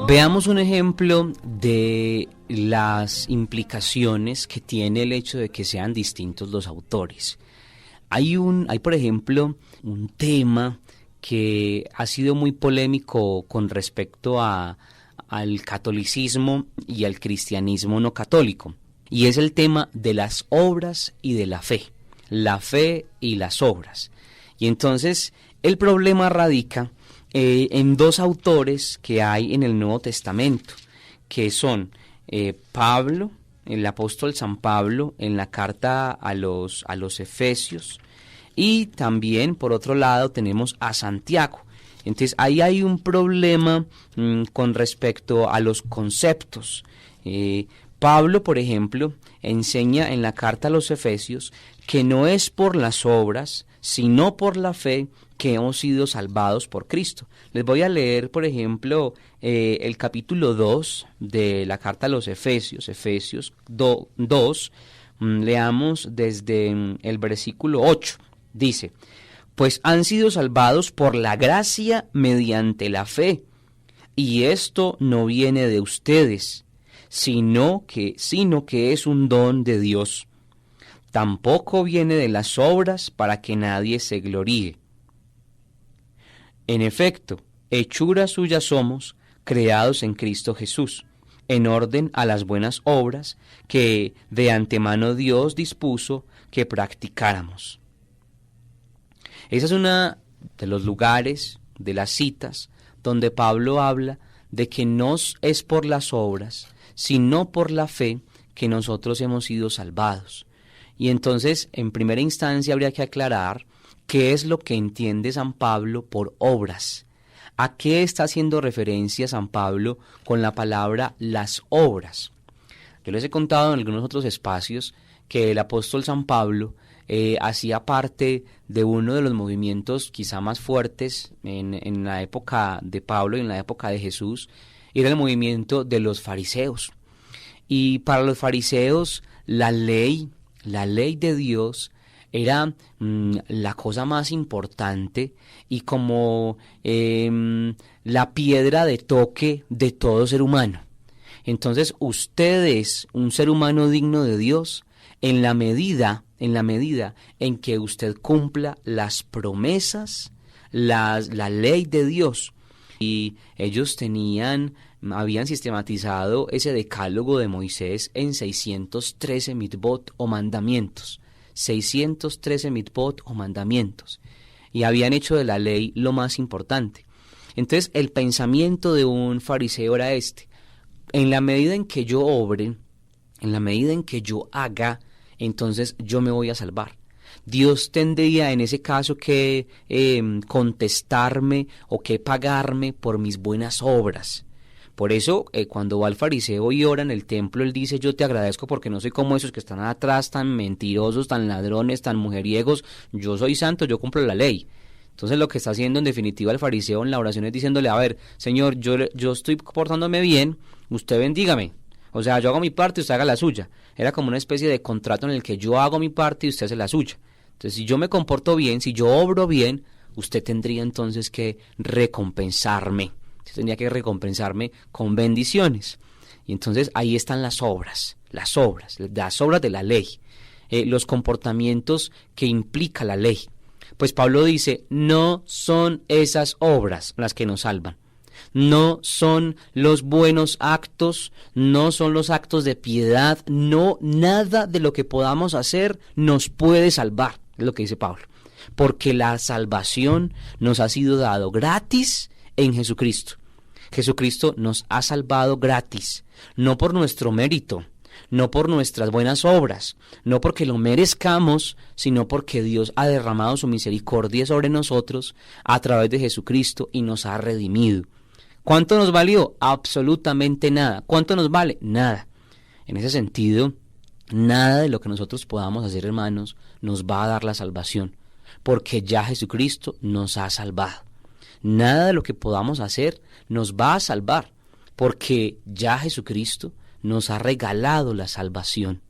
Veamos un ejemplo de las implicaciones que tiene el hecho de que sean distintos los autores. Hay por ejemplo, un tema que ha sido muy polémico con respecto al catolicismo y al cristianismo no católico, y es el tema de las obras y de la fe y las obras. Y entonces el problema radica en dos autores que hay en el Nuevo Testamento, que son Pablo, el apóstol San Pablo, en la carta a los Efesios, y también por otro lado tenemos a Santiago. Entonces ahí hay un problema con respecto a los conceptos. Pablo, por ejemplo, enseña en la carta a los Efesios que no es por las obras, sino por la fe que hemos sido salvados por Cristo. Les voy a leer, por ejemplo, el capítulo 2 de la carta a los Efesios, Efesios 2, leamos desde el versículo 8, dice: pues han sido salvados por la gracia mediante la fe, y esto no viene de ustedes, sino que es un don de Dios. Tampoco viene de las obras para que nadie se gloríe. En efecto, hechura suya somos, creados en Cristo Jesús, en orden a las buenas obras que de antemano Dios dispuso que practicáramos. Esa es una de los lugares, de las citas, donde Pablo habla de que no es por las obras, sino por la fe que nosotros hemos sido salvados. Y entonces, en primera instancia, habría que aclarar qué es lo que entiende San Pablo por obras. ¿A qué está haciendo referencia San Pablo con la palabra las obras? Yo les he contado en algunos otros espacios que el apóstol San Pablo hacía parte de uno de los movimientos quizá más fuertes en la época de Pablo y en la época de Jesús. Era el movimiento de los fariseos. Y para los fariseos la ley de Dios era la cosa más importante y como la piedra de toque de todo ser humano. Entonces usted es un ser humano digno de Dios en la medida en que usted cumpla las promesas, la ley de Dios. Y ellos habían sistematizado ese decálogo de Moisés en 613 mitvot o mandamientos. 613 mitvot o mandamientos. Y habían hecho de la ley lo más importante. Entonces el pensamiento de un fariseo era este: en la medida en que yo obre, en la medida en que yo haga, entonces yo me voy a salvar. Dios tendría en ese caso que contestarme o que pagarme por mis buenas obras. Por eso cuando va al fariseo y ora en el templo, él dice: yo te agradezco porque no soy como esos que están atrás, tan mentirosos, tan ladrones, tan mujeriegos. Yo soy santo, yo cumplo la ley. Entonces lo que está haciendo en definitiva el fariseo en la oración es diciéndole: a ver, Señor, yo estoy portándome bien, usted bendígame. O sea, yo hago mi parte y usted haga la suya. Era como una especie de contrato en el que yo hago mi parte y usted hace la suya. Entonces, si yo me comporto bien, si yo obro bien, usted tendría entonces que recompensarme. Usted tendría que recompensarme con bendiciones. Y entonces ahí están las obras de la ley, los comportamientos que implica la ley. Pues Pablo dice: no son esas obras las que nos salvan. No son los buenos actos, no son los actos de piedad, no, nada de lo que podamos hacer nos puede salvar, es lo que dice Pablo, porque la salvación nos ha sido dado gratis en Jesucristo. Jesucristo nos ha salvado gratis, no por nuestro mérito, no por nuestras buenas obras, no porque lo merezcamos, sino porque Dios ha derramado su misericordia sobre nosotros a través de Jesucristo y nos ha redimido. ¿Cuánto nos valió? Absolutamente nada. ¿Cuánto nos vale? Nada. En ese sentido, nada de lo que nosotros podamos hacer, hermanos, nos va a dar la salvación, porque ya Jesucristo nos ha salvado. Nada de lo que podamos hacer nos va a salvar, porque ya Jesucristo nos ha regalado la salvación.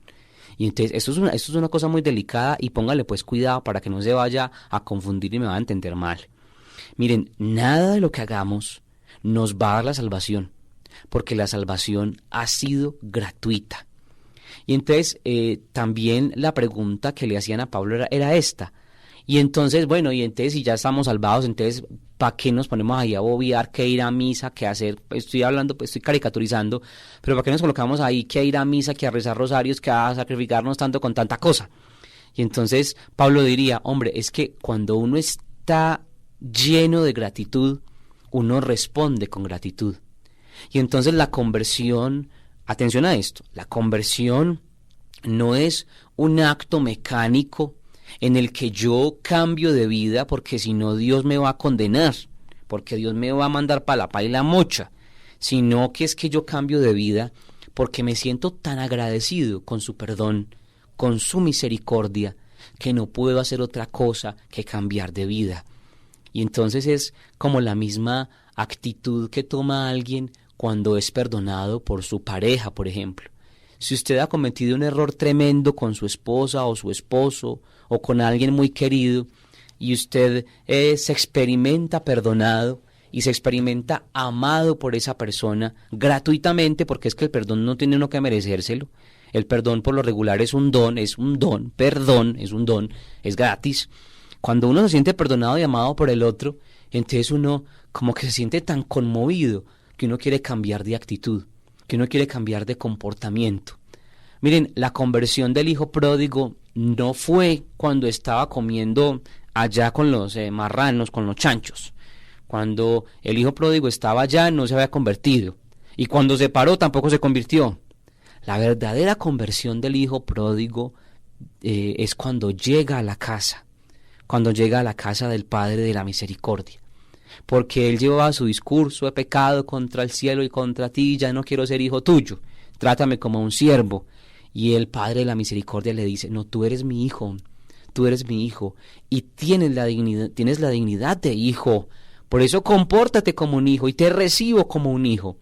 Y entonces esto es una cosa muy delicada, y póngale pues cuidado para que no se vaya a confundir y me va a entender mal. Miren, nada de lo que hagamos nos va a dar la salvación. porque la salvación ha sido gratuita. Y entonces también la pregunta que le hacían a Pablo era esta. Y entonces, bueno, y entonces si ya estamos salvados, entonces ¿para qué nos ponemos ahí a bobear, qué ir a misa, qué hacer? Estoy hablando, pues estoy caricaturizando, pero ¿para qué nos colocamos ahí, qué ir a misa, qué a rezar rosarios, qué a sacrificarnos tanto con tanta cosa? Y entonces Pablo diría, hombre, es que cuando uno está lleno de gratitud, uno responde con gratitud. Y entonces la conversión, atención a esto, la conversión no es un acto mecánico en el que yo cambio de vida porque si no Dios me va a condenar, porque Dios me va a mandar para la pala y la mocha, sino que es que yo cambio de vida porque me siento tan agradecido con su perdón, con su misericordia, que no puedo hacer otra cosa que cambiar de vida. Y entonces es como la misma actitud que toma alguien cuando es perdonado por su pareja, por ejemplo. Si usted ha cometido un error tremendo con su esposa o su esposo o con alguien muy querido y usted se experimenta perdonado y se experimenta amado por esa persona gratuitamente, porque es que el perdón no tiene uno que merecérselo. El perdón por lo regular es un don, perdón es un don, es gratis. Cuando uno se siente perdonado y amado por el otro, entonces uno como que se siente tan conmovido que uno quiere cambiar de actitud, que uno quiere cambiar de comportamiento. Miren, la conversión del hijo pródigo no fue cuando estaba comiendo allá con los marranos, con los chanchos. Cuando el hijo pródigo estaba allá no se había convertido. Y cuando se paró tampoco se convirtió. La verdadera conversión del hijo pródigo es cuando llega a la casa. Cuando llega a la casa del Padre de la Misericordia. Porque él llevaba su discurso de pecado contra el cielo y contra ti, ya no quiero ser hijo tuyo, trátame como un siervo. Y el Padre de la Misericordia le dice, no, tú eres mi hijo, y tienes la dignidad de hijo, por eso compórtate como un hijo y te recibo como un hijo.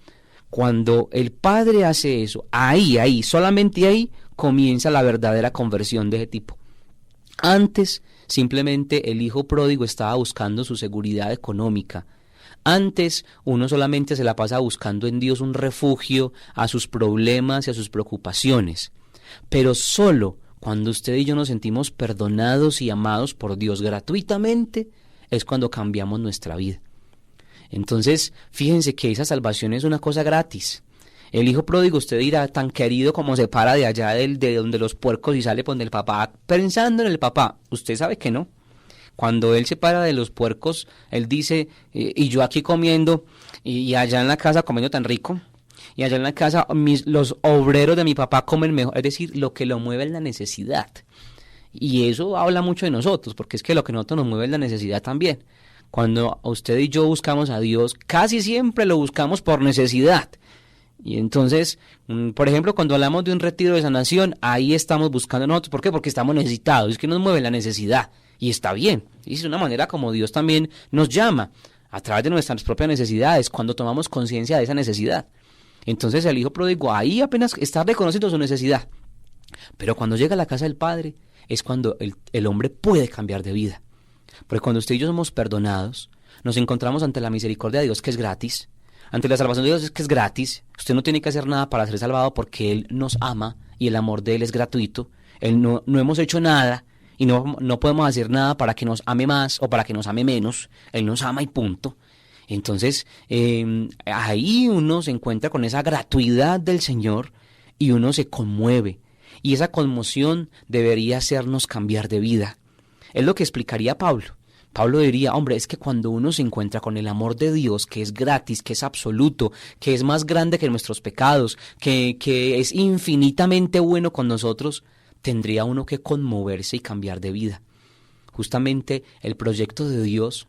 Cuando el Padre hace eso, ahí, solamente ahí comienza la verdadera conversión de ese tipo. Antes, simplemente el hijo pródigo estaba buscando su seguridad económica. Antes, uno solamente se la pasa buscando en Dios un refugio a sus problemas y a sus preocupaciones. Pero solo cuando usted y yo nos sentimos perdonados y amados por Dios gratuitamente, es cuando cambiamos nuestra vida. Entonces, fíjense que esa salvación es una cosa gratis. El hijo pródigo, usted dirá, tan querido como se para de allá de donde los puercos y sale con el papá, pensando en el papá. Usted sabe que no. Cuando él se para de los puercos, él dice, y yo aquí comiendo, y allá en la casa comiendo tan rico, y allá en la casa los obreros de mi papá comen mejor. Es decir, lo que lo mueve es la necesidad. Y eso habla mucho de nosotros, porque es que lo que nosotros nos mueve es la necesidad también. Cuando usted y yo buscamos a Dios, casi siempre lo buscamos por necesidad. Y entonces, por ejemplo, cuando hablamos de un retiro de sanación, ahí estamos buscando nosotros. ¿Por qué? Porque estamos necesitados, es que nos mueve la necesidad. Y está bien, y es una manera como Dios también nos llama, a través de nuestras propias necesidades, cuando tomamos conciencia de esa necesidad. Entonces el hijo pródigo ahí apenas está reconociendo su necesidad. Pero cuando llega a la casa del Padre, es cuando el hombre puede cambiar de vida. Porque cuando usted y yo somos perdonados, nos encontramos ante la misericordia de Dios, que es gratis, ante la salvación de Dios, que es gratis. Usted no tiene que hacer nada para ser salvado porque Él nos ama y el amor de Él es gratuito. No hemos hecho nada y no podemos hacer nada para que nos ame más o para que nos ame menos. Él nos ama y punto. Entonces, ahí uno se encuentra con esa gratuidad del Señor y uno se conmueve. Y esa conmoción debería hacernos cambiar de vida. Es lo que explicaría Pablo. Pablo diría, hombre, es que cuando uno se encuentra con el amor de Dios, que es gratis, que es absoluto, que es más grande que nuestros pecados, que es infinitamente bueno con nosotros, tendría uno que conmoverse y cambiar de vida. Justamente el proyecto de Dios,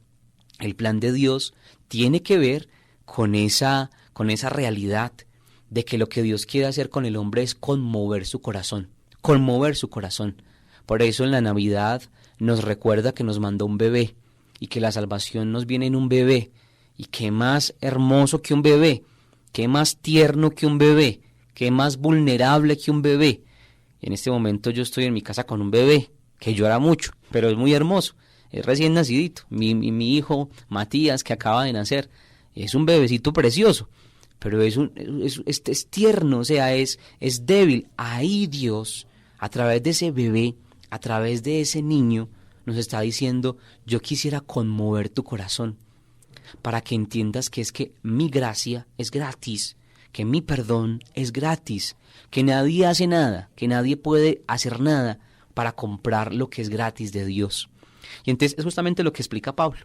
el plan de Dios, tiene que ver con esa realidad de que lo que Dios quiere hacer con el hombre es conmover su corazón. Por eso en la Navidad nos recuerda que nos mandó un bebé y que la salvación nos viene en un bebé. Y qué más hermoso que un bebé, qué más tierno que un bebé, qué más vulnerable que un bebé. En este momento yo estoy en mi casa con un bebé que llora mucho, pero es muy hermoso, es recién nacidito. Mi hijo Matías, que acaba de nacer, es un bebecito precioso. pero es tierno, o sea, es débil. Ahí Dios, a través de ese bebé, a través de ese niño, nos está diciendo: yo quisiera conmover tu corazón, para que entiendas que es que mi gracia es gratis, que mi perdón es gratis, que nadie hace nada, que nadie puede hacer nada para comprar lo que es gratis de Dios. Y entonces es justamente lo que explica Pablo.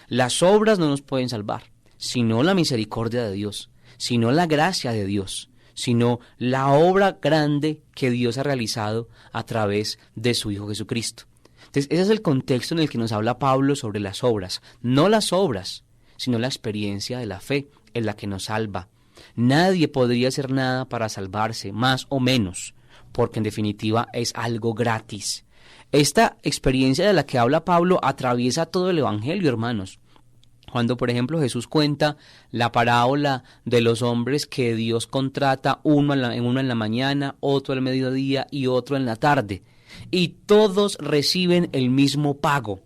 Las obras no nos pueden salvar, sino la misericordia de Dios, sino la gracia de Dios, sino la obra grande que Dios ha realizado a través de su Hijo Jesucristo. Entonces ese es el contexto en el que nos habla Pablo sobre las obras, no las obras, sino la experiencia de la fe es la que nos salva. Nadie podría hacer nada para salvarse, más o menos, porque en definitiva es algo gratis. Esta experiencia de la que habla Pablo atraviesa todo el Evangelio, hermanos. Cuando, por ejemplo, Jesús cuenta la parábola de los hombres que Dios contrata, uno en la mañana, otro al mediodía y otro en la tarde, y todos reciben el mismo pago.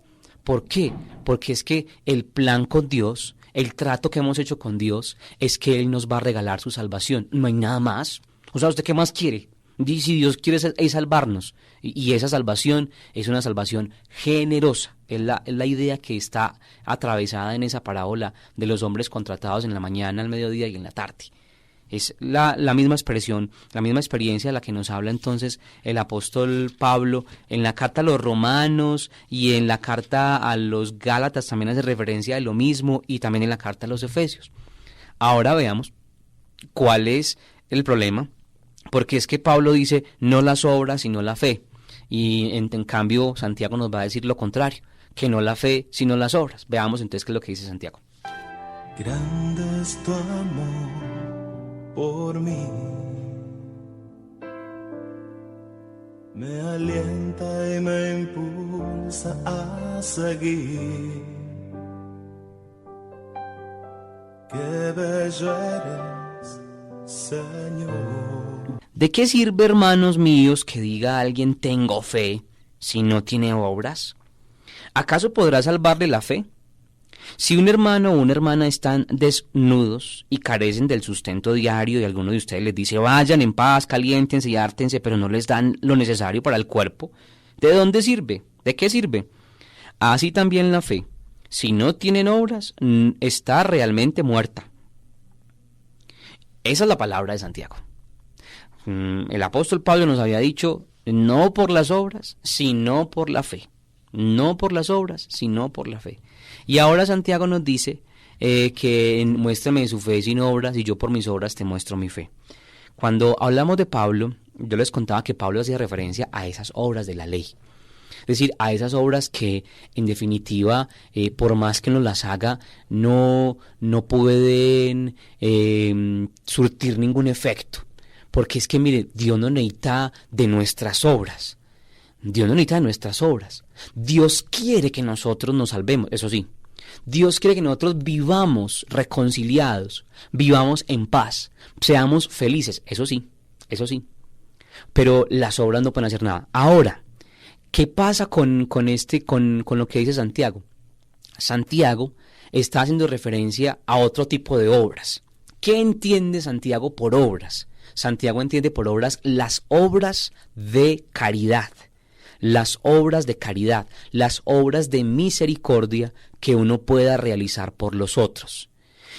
¿Por qué? Porque es que el plan con Dios, el trato que hemos hecho con Dios, es que Él nos va a regalar su salvación. No hay nada más. O sea, ¿usted qué más quiere? Y si Dios quiere es salvarnos, y esa salvación es una salvación generosa, es la idea que está atravesada en esa parábola de los hombres contratados en la mañana, al mediodía y en la tarde. Es la misma expresión, la misma experiencia de la que nos habla entonces el apóstol Pablo en la carta a los Romanos, y en la carta a los Gálatas también hace referencia de lo mismo, y también en la carta a los Efesios. Ahora veamos cuál es el problema. Porque es que Pablo dice no las obras sino la fe, y en cambio Santiago nos va a decir lo contrario, que no la fe sino las obras. Veamos entonces qué es lo que dice Santiago. Grande es tu amor por mí, me alienta y me impulsa a seguir. Qué bello eres, Señor. ¿De qué sirve, hermanos míos, que diga alguien tengo fe si no tiene obras? ¿Acaso podrá salvarle la fe? Si un hermano o una hermana están desnudos y carecen del sustento diario, y alguno de ustedes les dice vayan en paz, caliéntense y hártense, pero no les dan lo necesario para el cuerpo, ¿de dónde sirve? ¿De qué sirve? Así también la fe, si no tienen obras, está realmente muerta. Esa es la palabra de Santiago. El apóstol Pablo nos había dicho no por las obras, sino por la fe. No por las obras, sino por la fe. Y ahora Santiago nos dice que muéstrame su fe sin obras, y yo por mis obras te muestro mi fe. Cuando hablamos de Pablo, yo les contaba que Pablo hacía referencia a esas obras de la ley. Es decir, a esas obras que en definitiva, por más que nos las haga, no pueden surtir ningún efecto. Porque es que, mire, Dios no necesita de nuestras obras. Dios no necesita de nuestras obras. Dios quiere que nosotros nos salvemos, eso sí. Dios quiere que nosotros vivamos reconciliados, vivamos en paz, seamos felices, eso sí. Pero las obras no pueden hacer nada. Ahora, ¿qué pasa con lo que dice Santiago? Santiago está haciendo referencia a otro tipo de obras. ¿Qué entiende Santiago por obras? Santiago entiende por obras las obras de caridad, las obras de caridad, las obras de misericordia que uno pueda realizar por los otros.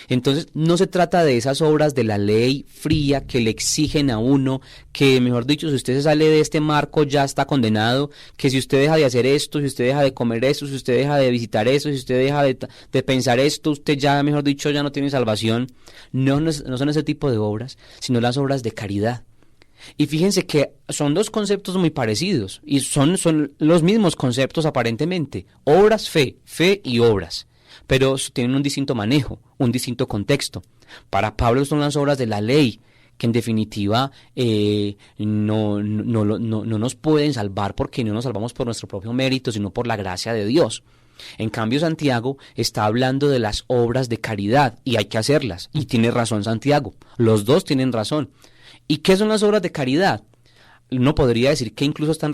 Entonces no se trata de esas obras de la ley fría que le exigen a uno, que mejor dicho, si usted se sale de este marco ya está condenado, que si usted deja de hacer esto, si usted deja de comer esto, si usted deja de visitar esto, si usted deja de pensar esto, usted ya, mejor dicho, ya no tiene salvación. No son ese tipo de obras, sino las obras de caridad. Y fíjense que son dos conceptos muy parecidos, y son los mismos conceptos aparentemente: obras, fe y obras. Pero tienen un distinto manejo, un distinto contexto. Para Pablo son las obras de la ley, que en definitiva no nos pueden salvar, porque no nos salvamos por nuestro propio mérito, sino por la gracia de Dios. En cambio, Santiago está hablando de las obras de caridad, y hay que hacerlas, y tiene razón Santiago, los dos tienen razón. ¿Y qué son las obras de caridad? Uno podría decir que incluso están